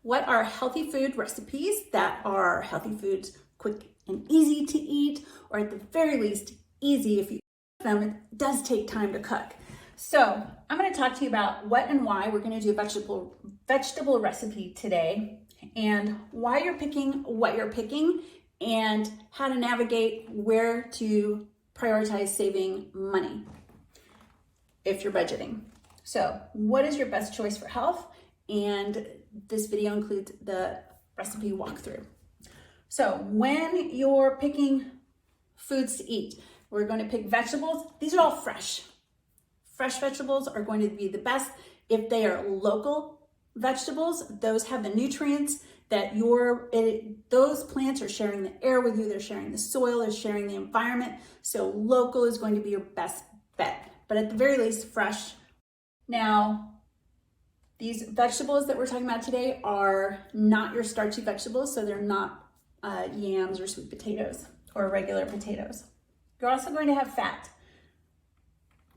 What are healthy food recipes that are healthy foods, quick and easy to eat, or at the very least, easy if you cook them. It does take time to cook. So I'm going to talk to you about what and why we're going to do a vegetable recipe today, and why you're picking what you're picking, and how to navigate where to prioritize saving money if you're budgeting. So what is your best choice for health? And this video includes the recipe walkthrough. So when you're picking foods to eat, we're going to pick vegetables. These are all fresh. Fresh vegetables are going to be the best. If they are local vegetables, those have the nutrients that those plants are sharing the air with you, they're sharing the soil, they're sharing the environment. So local is going to be your best bet, but at the very least, fresh. Now, these vegetables that we're talking about today are not your starchy vegetables, so they're not yams or sweet potatoes or regular potatoes. You're also going to have fat.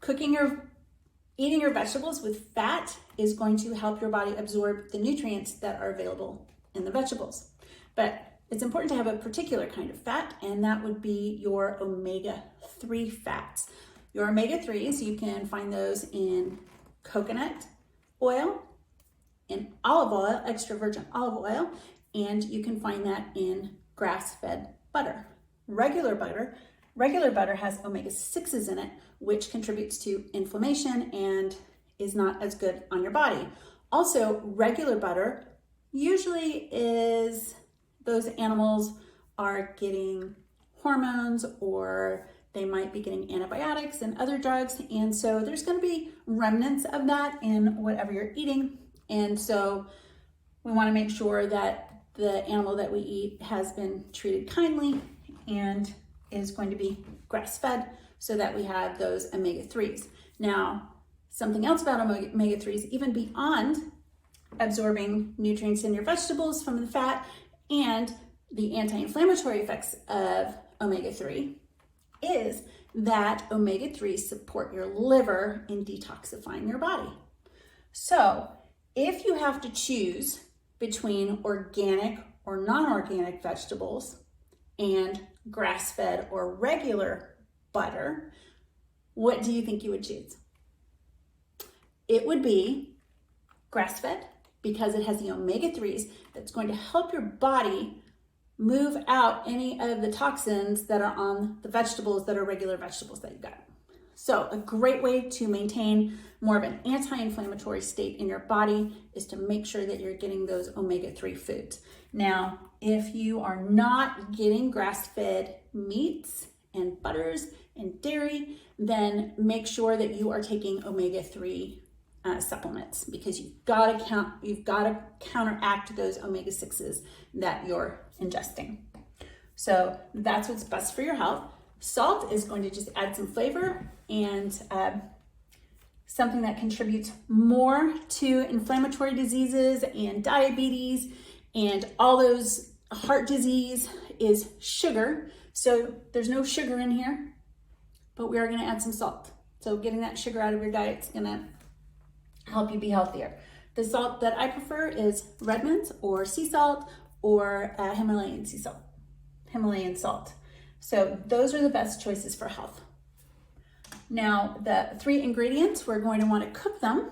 Eating your vegetables with fat is going to help your body absorb the nutrients that are available in the vegetables. But it's important to have a particular kind of fat, and that would be your omega-3 fats. Your omega-3s, you can find those in coconut oil, in olive oil, extra virgin olive oil, and you can find that in grass-fed butter. Regular butter has omega-6s in it, which contributes to inflammation and is not as good on your body. Also, regular butter usually is those animals are getting hormones, or they might be getting antibiotics and other drugs. And so there's going to be remnants of that in whatever you're eating. And so we want to make sure that the animal that we eat has been treated kindly and is going to be grass-fed, so that we have those omega-3s. Now, something else about omega-3s, even beyond absorbing nutrients in your vegetables from the fat and the anti-inflammatory effects of omega-3, is that omega-3s support your liver in detoxifying your body. So if you have to choose between organic or non-organic vegetables and grass-fed or regular butter, what do you think you would choose? It would be grass-fed, because it has the omega-3s that's going to help your body move out any of the toxins that are on the vegetables that are regular vegetables that you got. So a great way to maintain more of an anti-inflammatory state in your body is to make sure that you're getting those omega-3 foods. Now, if you are not getting grass-fed meats and butters and dairy, then make sure that you are taking omega-3 supplements, because you've got to counteract those omega-6s that you're ingesting. So that's what's best for your health. Salt is going to just add some flavor and something that contributes more to inflammatory diseases and diabetes and all those heart disease is sugar. So there's no sugar in here, but we are going to add some salt. So getting that sugar out of your diet is going to help you be healthier. The salt that I prefer is Redmond's or sea salt or Himalayan salt. So those are the best choices for health. Now, the 3 ingredients, we're going to want to cook them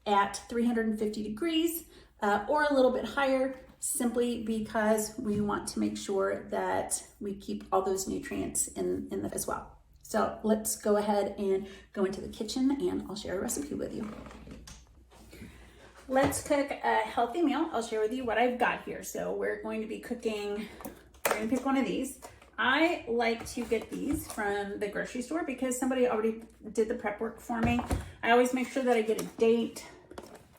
at 350 degrees or a little bit higher, simply because we want to make sure that we keep all those nutrients in them as well. So let's go ahead and go into the kitchen, and I'll share a recipe with you. Let's cook a healthy meal. I'll share with you what I've got here. So we're going to be cooking, we're going to pick one of these. I like to get these from the grocery store because somebody already did the prep work for me. I always make sure that I get a date.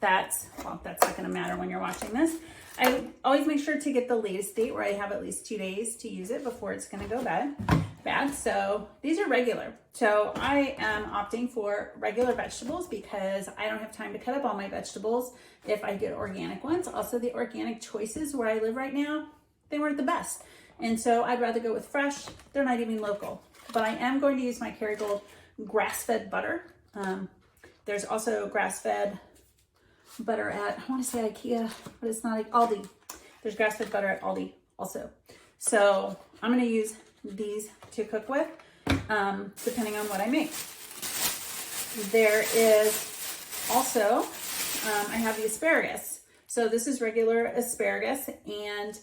That's not going to matter when you're watching this. I always make sure to get the latest date where I have at least 2 days to use it before it's going to go bad. So these are regular. So I am opting for regular vegetables because I don't have time to cut up all my vegetables if I get organic ones. Also, the organic choices where I live right now, they weren't the best. And so I'd rather go with fresh. They're not even local. But I am going to use my Kerrygold grass-fed butter. There's also grass-fed butter at, I want to say IKEA, but it's not Aldi. There's grass-fed butter at Aldi also. So I'm going to use these to cook with, depending on what I make. There is also, I have the asparagus. So this is regular asparagus, and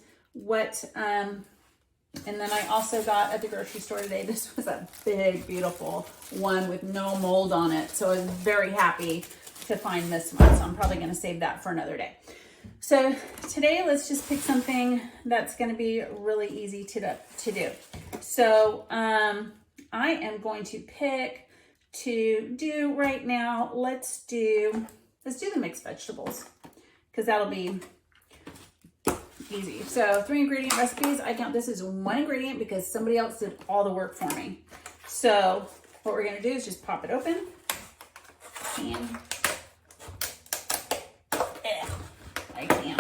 and then I also got at the grocery store today, this was a big, beautiful one with no mold on it. So I was very happy to find this one. So I'm probably going to save that for another day. So today, let's just pick something that's going to be really easy to do. So I am going to pick to do right now, let's do the mixed vegetables, because that'll be easy. So 3 ingredient recipes. I count this as 1 ingredient because somebody else did all the work for me. So what we're going to do is just pop it open. And I can.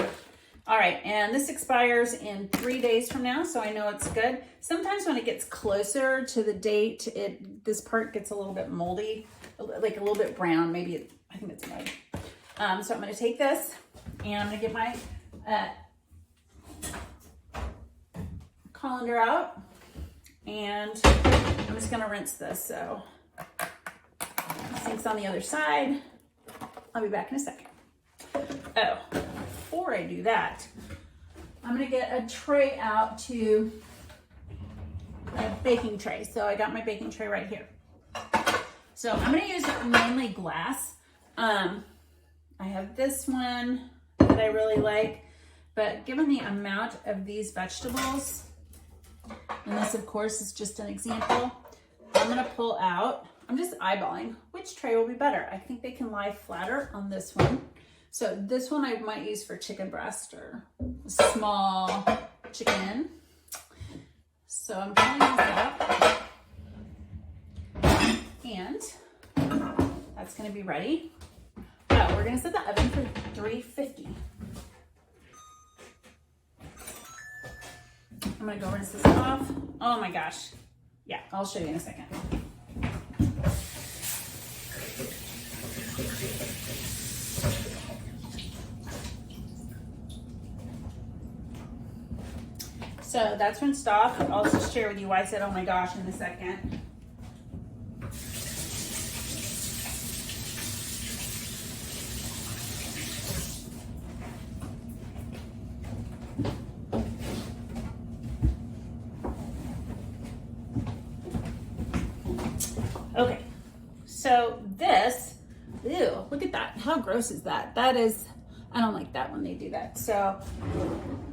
All right, and this expires in 3 days from now, so I know it's good. Sometimes when it gets closer to the date, this part gets a little bit moldy, like a little bit brown. Maybe I think it's mud. So I'm going to take this, and I'm going to get my colander out, and I'm just going to rinse this. So sink's on the other side. I'll be back in a second. Oh, before I do that, I'm going to get a tray out to a baking tray. So I got my baking tray right here. So I'm going to use mainly glass. I have this one that I really like, but given the amount of these vegetables, and this of course is just an example, I'm going to pull out, I'm just eyeballing which tray will be better. I think they can lie flatter on this one. So this one I might use for chicken breast or small chicken. So I'm pulling this up, and that's going to be ready. Oh, we're going to set the oven for 350. I'm going to go rinse this off. Oh my gosh. Yeah, I'll show you in a second. So that's rinsed off. I'll just share with you why I said oh my gosh in a second. Okay, so this, ew, look at that. How gross is that? That is, I don't like that when they do that. So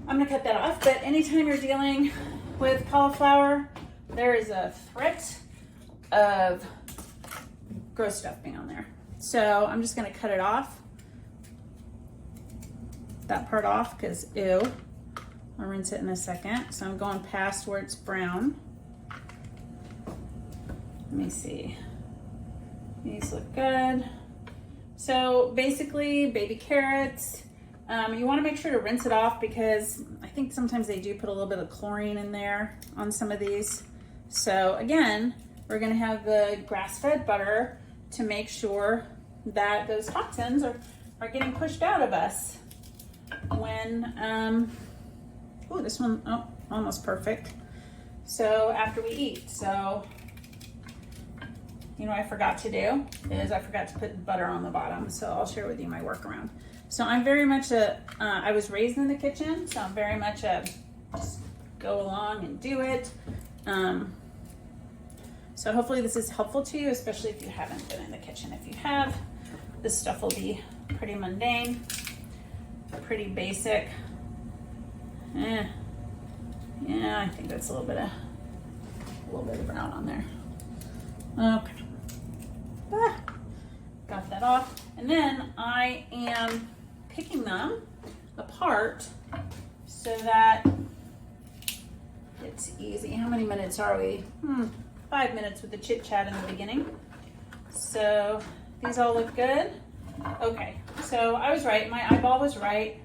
I'm gonna cut that off, but anytime you're dealing with cauliflower, there is a threat of gross stuff being on there. So I'm just gonna cut it off, that part off, because ew. I'll rinse it in a second. So I'm going past where it's brown. Let me see. These look good. So basically, baby carrots. You want to make sure to rinse it off because I think sometimes they do put a little bit of chlorine in there on some of these. So again, we're going to have the grass-fed butter to make sure that those toxins are getting pushed out of us when, oh, this one, oh, almost perfect. So after we eat, so you know what I forgot to do is I forgot to put butter on the bottom. So I'll share with you my workaround. So I'm very much I was raised in the kitchen, so I'm very much just go along and do it. So hopefully this is helpful to you, especially if you haven't been in the kitchen. If you have, this stuff will be pretty mundane, pretty basic. Yeah, I think that's a little bit of brown on there. Okay. Got that off. And then I am picking them apart so that it's easy. How many minutes are we? 5 minutes with the chit chat in the beginning. So these all look good. Okay, so I was right. My eyeball was right.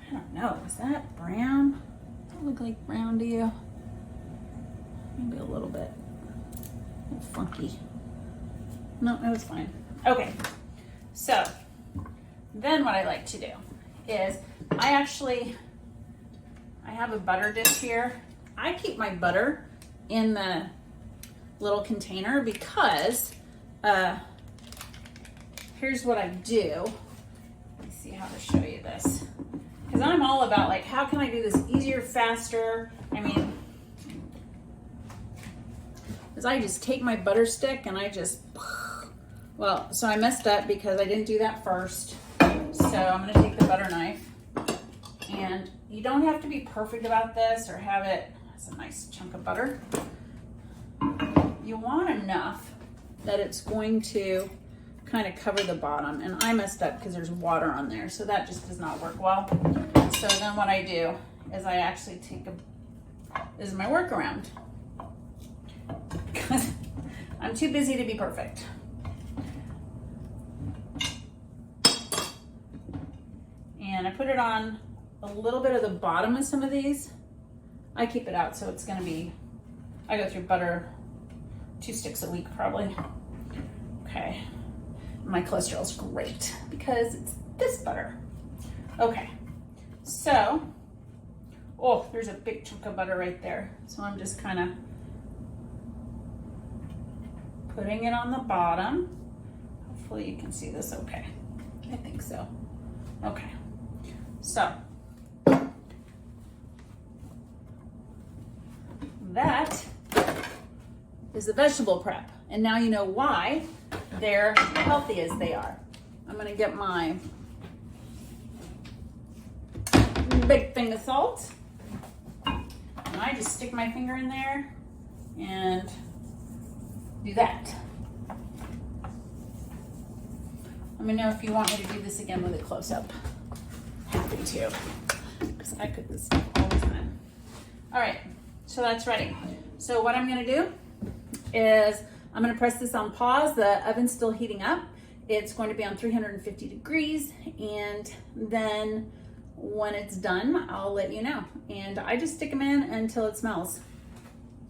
I don't know. Is that brown? Does that look like brown to you? Maybe a little bit. A little funky. No, it was fine. Okay, so then what I like to do is I have a butter dish here. I keep my butter in the little container because here's what I do. Let me see how to show you this. Because I'm all about like, how can I do this easier, faster? I mean, because I just take my butter stick and I just, well, so I messed up because I didn't do that first. So I'm gonna take the butter knife, and you don't have to be perfect about this or have it, that's a nice chunk of butter. You want enough that it's going to kind of cover the bottom, and I messed up because there's water on there, so that just does not work well. So then what I do is I actually take this is my workaround, because I'm too busy to be perfect. And I put it on a little bit of the bottom of some of these. I keep it out, so it's gonna be, I go through butter 2 sticks a week probably. Okay, my cholesterol's great because it's this butter. Okay, so, oh, there's a big chunk of butter right there. So I'm just kind of putting it on the bottom. Hopefully you can see this okay. I think so. Okay, so that is the vegetable prep. And now you know why they're healthy as they are. I'm gonna get my big thing of salt, and I just stick my finger in there and do that. Let me know if you want me to do this again with a close-up. Happy to, because I cook this stuff all the time. All right, so that's ready. So what I'm gonna do is I'm gonna press this on pause. The oven's still heating up. It's going to be on 350 degrees, and then when it's done, I'll let you know. And I just stick them in until it smells.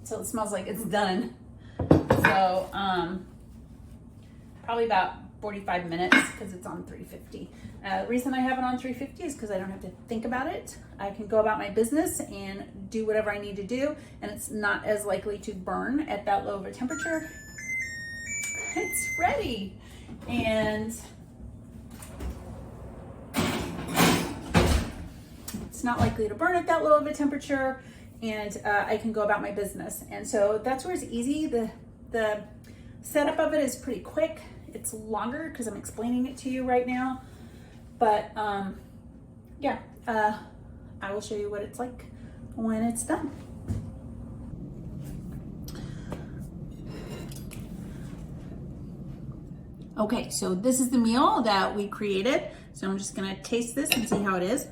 So it smells like it's done. So probably about 45 minutes because it's on 350. The reason I have it on 350 is because I don't have to think about it. I can go about my business and do whatever I need to do, and it's not as likely to burn at that low of a temperature. It's ready. And it's not likely to burn at that low of a temperature, and I can go about my business. And so that's where it's easy. The setup of it is pretty quick. It's longer because I'm explaining it to you right now. But yeah, I will show you what it's like when it's done. Okay, so this is the meal that we created. So I'm just gonna taste this and see how it is.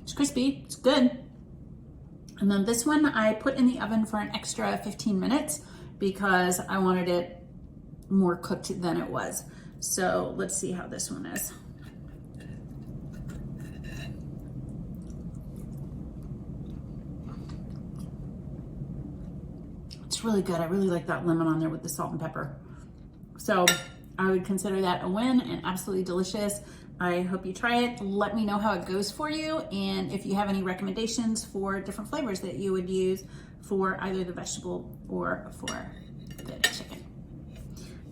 It's crispy, it's good. And then this one I put in the oven for an extra 15 minutes because I wanted it more cooked than it was. So let's see how this one is. It's really good. I really like that lemon on there with the salt and pepper. So I would consider that a win and absolutely delicious. I hope you try it. Let me know how it goes for you, and if you have any recommendations for different flavors that you would use for either the vegetable or for